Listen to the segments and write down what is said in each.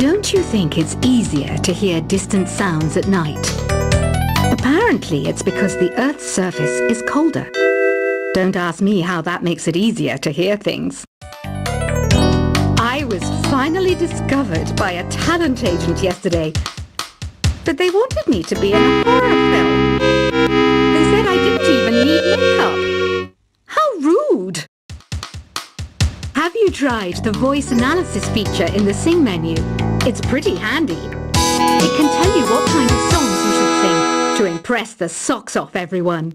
Don't you think it's easier to hear distant sounds at night? Apparently, it's because the Earth's surface is colder. Don't ask me how that makes it easier to hear things. I was finally discovered by a talent agent yesterday, but they wanted me to be in a horror film. They said I didn't even need makeup. How rude! Have you tried the voice analysis feature in the Sing menu? It's pretty handy. It can tell you what kind of songs you should sing to impress the socks off everyone.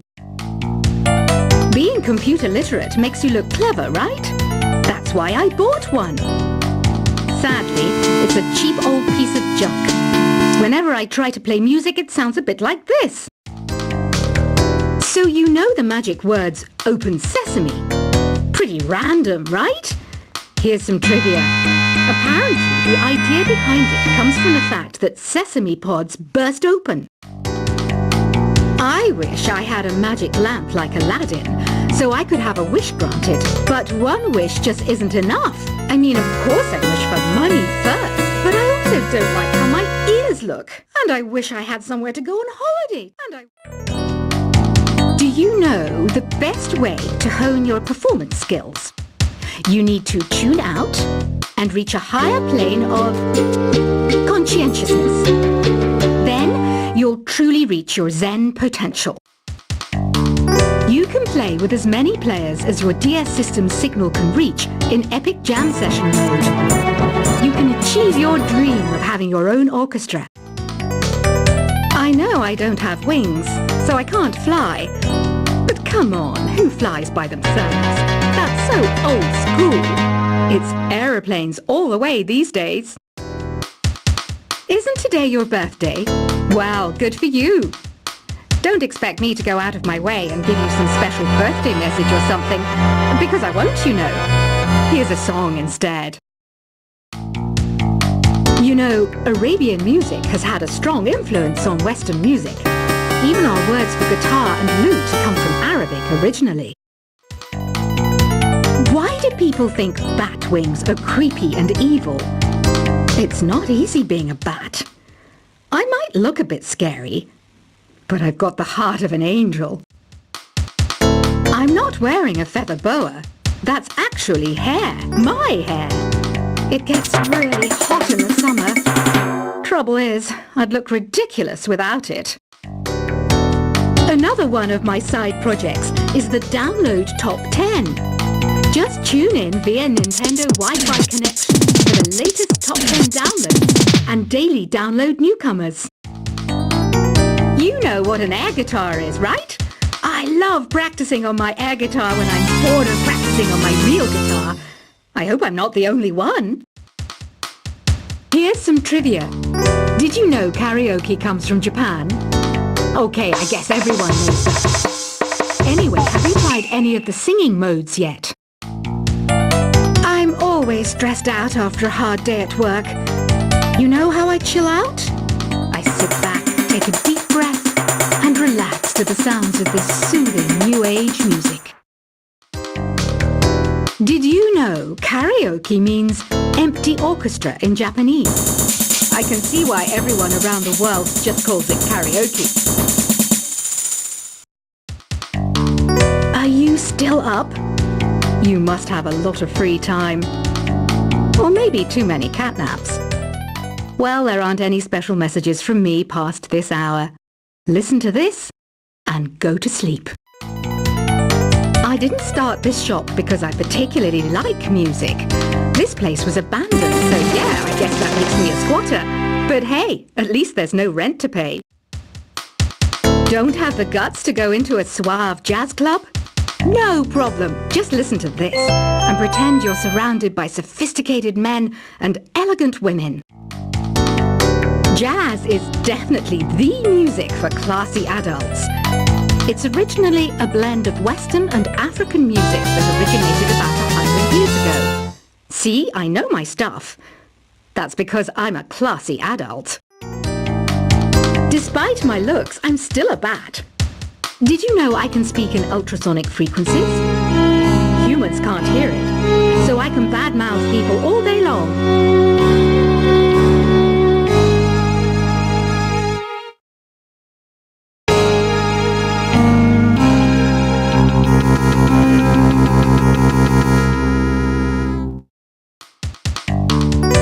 Being computer literate makes you look clever, right? That's why I bought one. Sadly, it's a cheap old piece of junk. Whenever I try to play music, it sounds a bit like this. So you know the magic words "Open Sesame." Pretty random, right? Here's some trivia. Apparently, the idea behind it comes from the fact that sesame pods burst open. I wish I had a magic lamp like Aladdin, so I could have a wish granted. But one wish just isn't enough. I mean, of course I wish for money first, but I also don't like how my ears look. And I wish I had somewhere to go on holiday. Do you know the best way to hone your performance skills? You need to tune out and reach a higher plane of conscientiousness. Then you'll truly reach your Zen potential. You can play with as many players as your DS system's signal can reach in epic jam session mode. You can achieve your dream of having your own orchestra. I know I don't have wings, so I can't fly. But come on, who flies by themselves? That's so old school. It's aeroplanes all the way these days. Isn't today your birthday? Well, good for you. Don't expect me to go out of my way and give you some special birthday message or something, because I won't, you know. Here's a song instead. You know, Arabian music has had a strong influence on Western music. Even our words for guitar and lute come from Arabic originally. Why do people think bat wings are creepy and evil? It's not easy being a bat. I might look a bit scary, but I've got the heart of an angel. I'm not wearing a feather boa. That's actually hair, my hair. It gets really hot in the summer. Trouble is, I'd look ridiculous without it. Another one of my side projects is the Download Top 10. Just tune in via Nintendo Wi-Fi connection for the latest Top 10 downloads and daily download newcomers. You know what an air guitar is, right? I love practicing on my air guitar when I'm bored of practicing on my real guitar. I hope I'm not the only one. Here's some trivia. Did you know karaoke comes from Japan? Okay, I guess everyone knows that. Anyway, have you tried any of the singing modes yet? I'm always stressed out after a hard day at work. You know how I chill out? I sit back, take a deep breath, and relax to the sounds of this soothing new age music. Did you know karaoke means empty orchestra in Japanese? I can see why everyone around the world just calls it karaoke. Are you still up? You must have a lot of free time. Or maybe too many catnaps. Well, there aren't any special messages from me past this hour. Listen to this and go to sleep. I didn't start this shop because I particularly like music. This place was abandoned, so yeah, I guess that makes me a squatter. But hey, at least there's no rent to pay. Don't have the guts to go into a suave jazz club? No problem. Just listen to this and pretend you're surrounded by sophisticated men and elegant women. Jazz is definitely the music for classy adults. It's originally a blend of Western and African music that originated about 100 years ago. See, I know my stuff. That's because I'm a classy adult. Despite my looks, I'm still a bat. Did you know I can speak in ultrasonic frequencies? Humans can't hear it, so I can badmouth people all day long.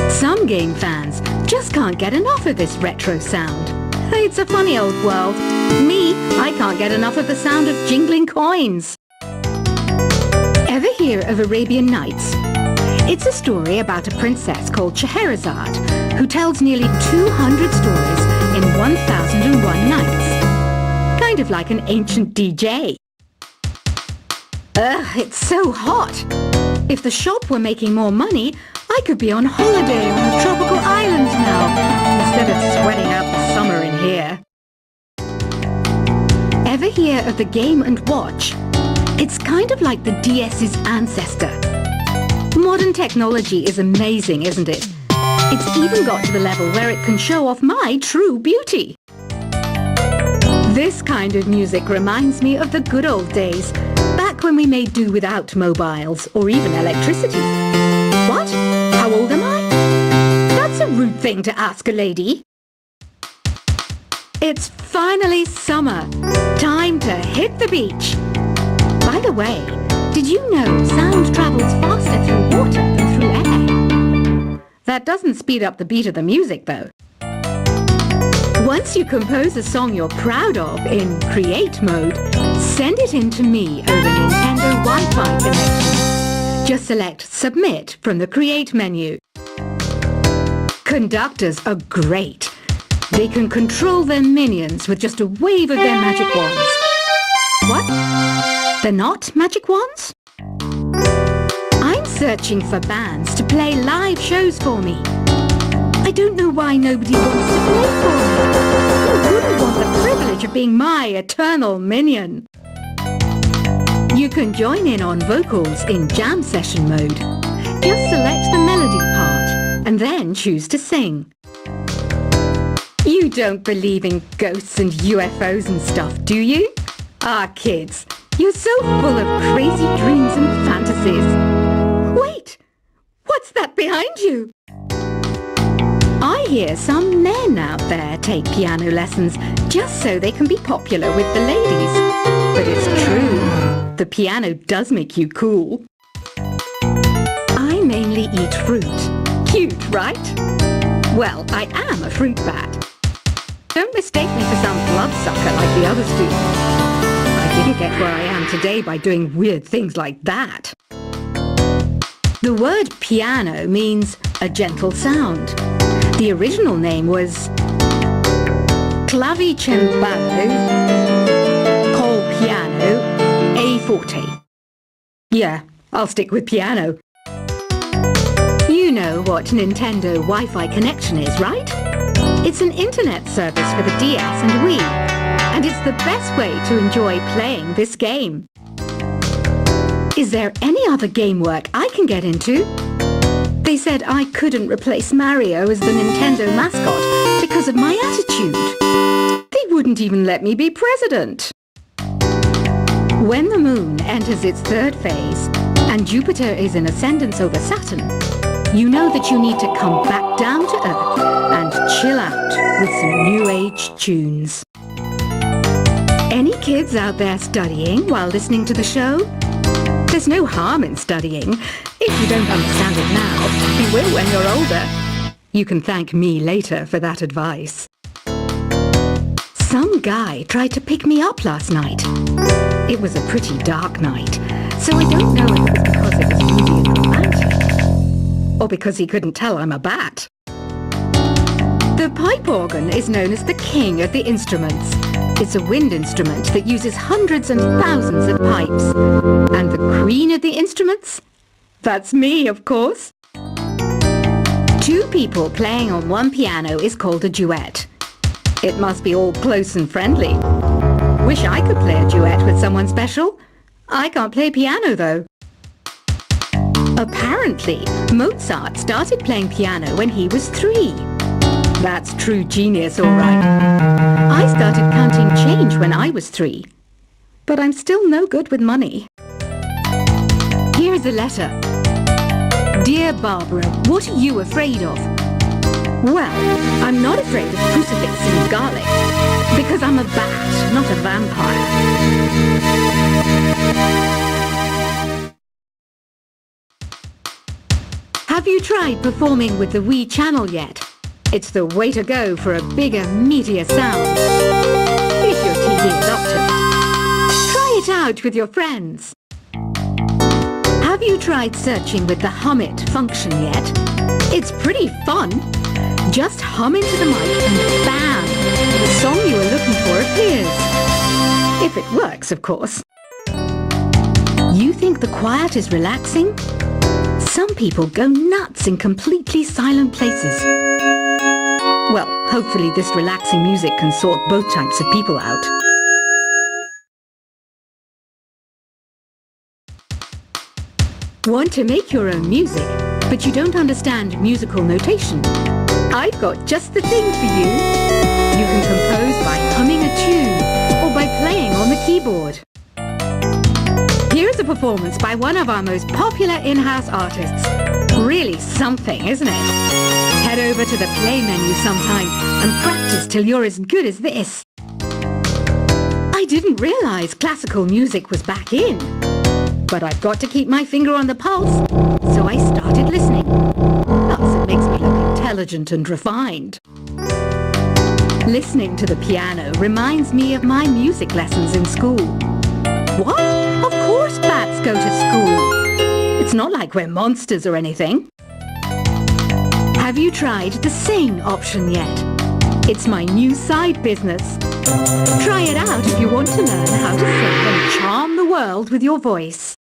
Some game fans just can't get enough of this retro sound. It's a funny old world. Me, I can't get enough of the sound of jingling coins. Ever hear of Arabian Nights? It's a story about a princess called Scheherazade who tells nearly 200 stories in 1001 nights. Kind of like an ancient DJ. Ugh, it's so hot. If the shop were making more money, I could be on holiday on a tropical island now, instead of sweating out the summer in here. Ever hear of the Game & Watch? It's kind of like the DS's ancestor. Modern technology is amazing, isn't it? It's even got to the level where it can show off my true beauty. This kind of music reminds me of the good old days, back when we made do without mobiles or even electricity. What? How old am I? That's a rude thing to ask a lady. It's finally summer. Time to hit the beach. By the way, did you know sound travels faster through water than through air? That doesn't speed up the beat of the music, though. Once you compose a song you're proud of in Create mode, send it in to me over Nintendo Wi-Fi connection. Just select Submit from the Create menu. Conductors are great. They can control their minions with just a wave of their magic wands. What? They're not magic wands? I'm searching for bands to play live shows for me. I don't know why nobody wants to play for me. Who wouldn't want the privilege of being my eternal minion? You can join in on vocals in jam session mode. Just select the melody part and then choose to sing. You don't believe in ghosts and UFOs and stuff, do you? Ah, kids, you're so full of crazy dreams and fantasies. Wait, what's that behind you? I hear some men out there take piano lessons just so they can be popular with the ladies. But it's true, the piano does make you cool. I mainly eat fruit. Cute, right? Well, I am a fruit bat. Don't mistake me for some bloodsucker like the others do. I didn't get where I am today by doing weird things like that. The word piano means a gentle sound. The original name was clavicembalo col piano a forte. Yeah, I'll stick with piano. You know what Nintendo Wi-Fi connection is, right? It's an internet service for the DS and Wii, and it's the best way to enjoy playing this game. Is there any other game work I can get into? They said I couldn't replace Mario as the Nintendo mascot because of my attitude. They wouldn't even let me be president. When the moon enters its third phase and Jupiter is in ascendance over Saturn, you know that you need to come back down to Earth and chill out with some new age tunes. Any kids out there studying while listening to the show? There's no harm in studying. If you don't understand it now, you will when you're older. You can thank me later for that advice. Some guy tried to pick me up last night. It was a pretty dark night, so I don't know if it was because it was moody and romantic, or because he couldn't tell I'm a bat. The pipe organ is known as the king of the instruments. It's a wind instrument that uses hundreds and thousands of pipes. And the queen of the instruments? That's me, of course. Two people playing on one piano is called a duet. It must be all close and friendly. Wish I could play a duet with someone special. I can't play piano, though. Apparently, Mozart started playing piano when he was 3. That's true genius, all right. I started counting change when I was 3. But I'm still no good with money. Here's a letter. Dear Barbara, what are you afraid of? Well, I'm not afraid of crucifix and garlic, because I'm a bat, not a vampire. Have you tried performing with the Wii channel yet? It's the way to go for a bigger, meatier sound. If your TV is up to it. Try it out with your friends. Have you tried searching with the hum it function yet? It's pretty fun. Just hum into the mic and bam! The song you are looking for appears. If it works, of course. You think the quiet is relaxing? Some people go nuts in completely silent places. Well, hopefully this relaxing music can sort both types of people out. Want to make your own music, but you don't understand musical notation? I've got just the thing for you. You can compose by humming a tune or by playing on the keyboard. Here's a performance by one of our most popular in-house artists. Really something, isn't it? Head over to the play menu sometime and practice till you're as good as this. I didn't realize classical music was back in. But I've got to keep my finger on the pulse, so I started listening. Plus, it makes me look intelligent and refined. Listening to the piano reminds me of my music lessons in school. What? Of course bats go to school. It's not like we're monsters or anything. Have you tried the sing option yet? It's my new side business. Try it out if you want to learn how to sing and charm the world with your voice.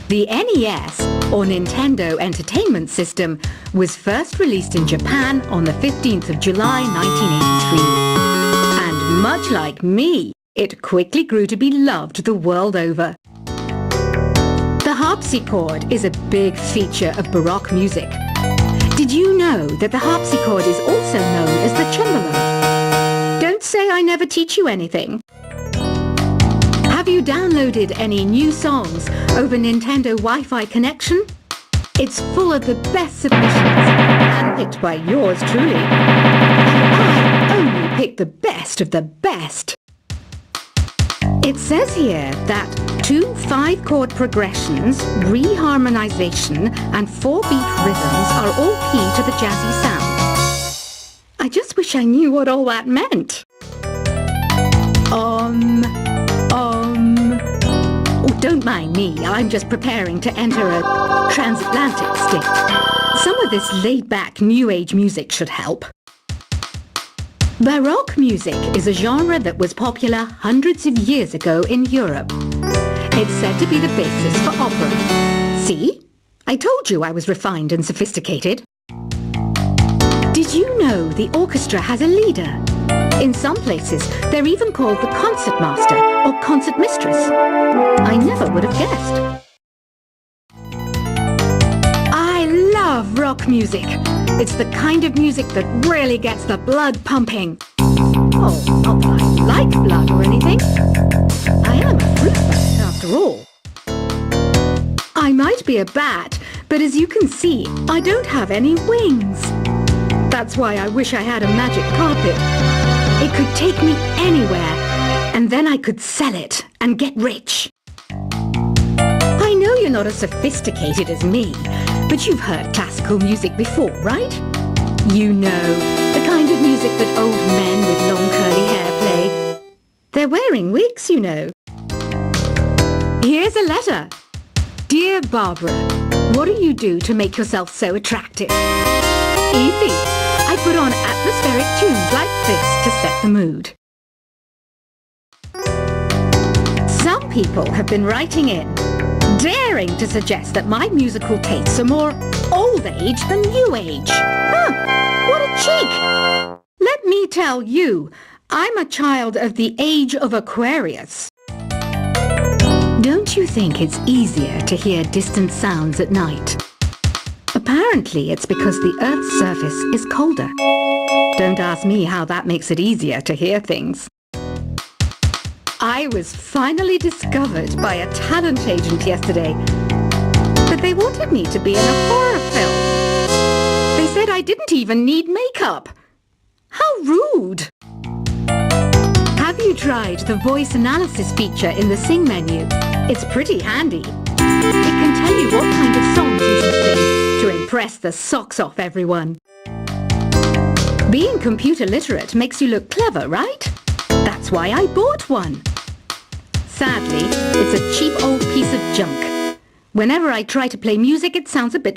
The NES, or Nintendo Entertainment System, was first released in Japan on the 15th of July 1983. And much like me, it quickly grew to be loved the world over. The harpsichord is a big feature of Baroque music. Did you know that the harpsichord is also known as the cembalo? Don't say I never teach you anything. Have you downloaded any new songs over Nintendo Wi-Fi connection? It's full of the best submissions, handpicked by yours truly. And I only pick the best of the best. It says here that 2 5-chord progressions, reharmonization, and 4-beat rhythms are all key to the jazzy sound. I just wish I knew what all that meant. Oh, don't mind me. I'm just preparing to enter a transatlantic state. Some of this laid-back New Age music should help. Baroque music is a genre that was popular hundreds of years ago in Europe. It's said to be the basis for opera. See? I told you I was refined and sophisticated. Did you know the orchestra has a leader? In some places, they're even called the concertmaster or concertmistress. I never would have guessed. I love rock music. It's the kind of music that really gets the blood pumping. Oh, not that I like blood or anything. I am a fruit bat, after all. I might be a bat, but as you can see, I don't have any wings. That's why I wish I had a magic carpet. It could take me anywhere, and then I could sell it and get rich. I know you're not as sophisticated as me, but you've heard classical music before, right? You know, the kind of music that old men with long curly hair play. They're wearing wigs, you know. Here's a letter. Dear Barbara, what do you do to make yourself so attractive? Easy. I put on atmospheric tunes like this to set the mood. Some people have been writing in, daring to suggest that my musical tastes are more old age than new age. Huh, what a cheek! Let me tell you, I'm a child of the age of Aquarius. Don't you think it's easier to hear distant sounds at night? Apparently, it's because the Earth's surface is colder. Don't ask me how that makes it easier to hear things. I was finally discovered by a talent agent yesterday, but they wanted me to be in a horror film. They said I didn't even need makeup. How rude! Have you tried the voice analysis feature in the Sing menu? It's pretty handy. It can tell you what kind of songs you should sing to impress the socks off everyone. Being computer literate makes you look clever, right? That's why I bought one. Sadly, it's a cheap old piece of junk. Whenever I try to play music, it sounds a bit